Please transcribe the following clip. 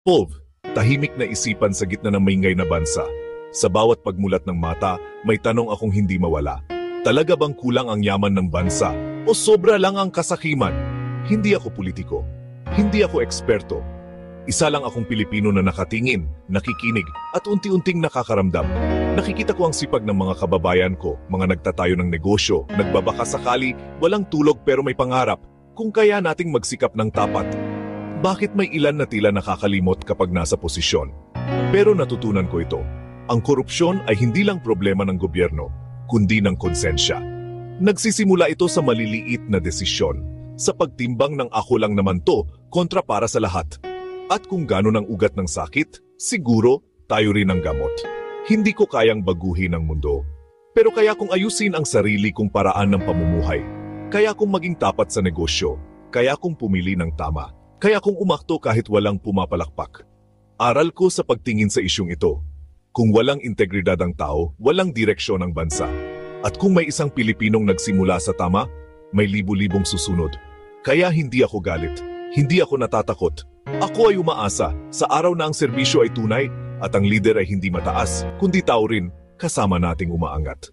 Pov, tahimik na isipan sa gitna ng maingay na bansa. Sa bawat pagmulat ng mata, may tanong akong hindi mawala. Talaga bang kulang ang yaman ng bansa? O sobra lang ang kasakiman? Hindi ako politiko. Hindi ako eksperto. Isa lang akong Pilipino na nakatingin, nakikinig, at unti-unting nakakaramdam. Nakikita ko ang sipag ng mga kababayan ko, mga nagtatayo ng negosyo, nagbabaka sakali, walang tulog pero may pangarap. Kung kaya nating magsikap ng tapat. Bakit may ilan na tila nakakalimot kapag nasa posisyon? Pero natutunan ko ito. Ang korupsyon ay hindi lang problema ng gobyerno, kundi ng konsensya. Nagsisimula ito sa maliliit na desisyon, sa pagtimbang ng ako lang naman to kontra para sa lahat. At kung gano'n ang ugat ng sakit, siguro tayo rin ang gamot. Hindi ko kayang baguhin ang mundo. Pero kaya kong ayusin ang sarili kong paraan ng pamumuhay. Kaya kong maging tapat sa negosyo. Kaya kong pumili ng tama. Kaya kung umakto kahit walang pumapalakpak. Aral ko sa pagtingin sa isyong ito. Kung walang integridad ang tao, walang direksyon ang bansa. At kung may isang Pilipinong nagsimula sa tama, may libu-libong susunod. Kaya hindi ako galit. Hindi ako natatakot. Ako ay umaasa sa araw na ang serbisyo ay tunay at ang lider ay hindi mataas, kundi tao rin kasama nating umaangat.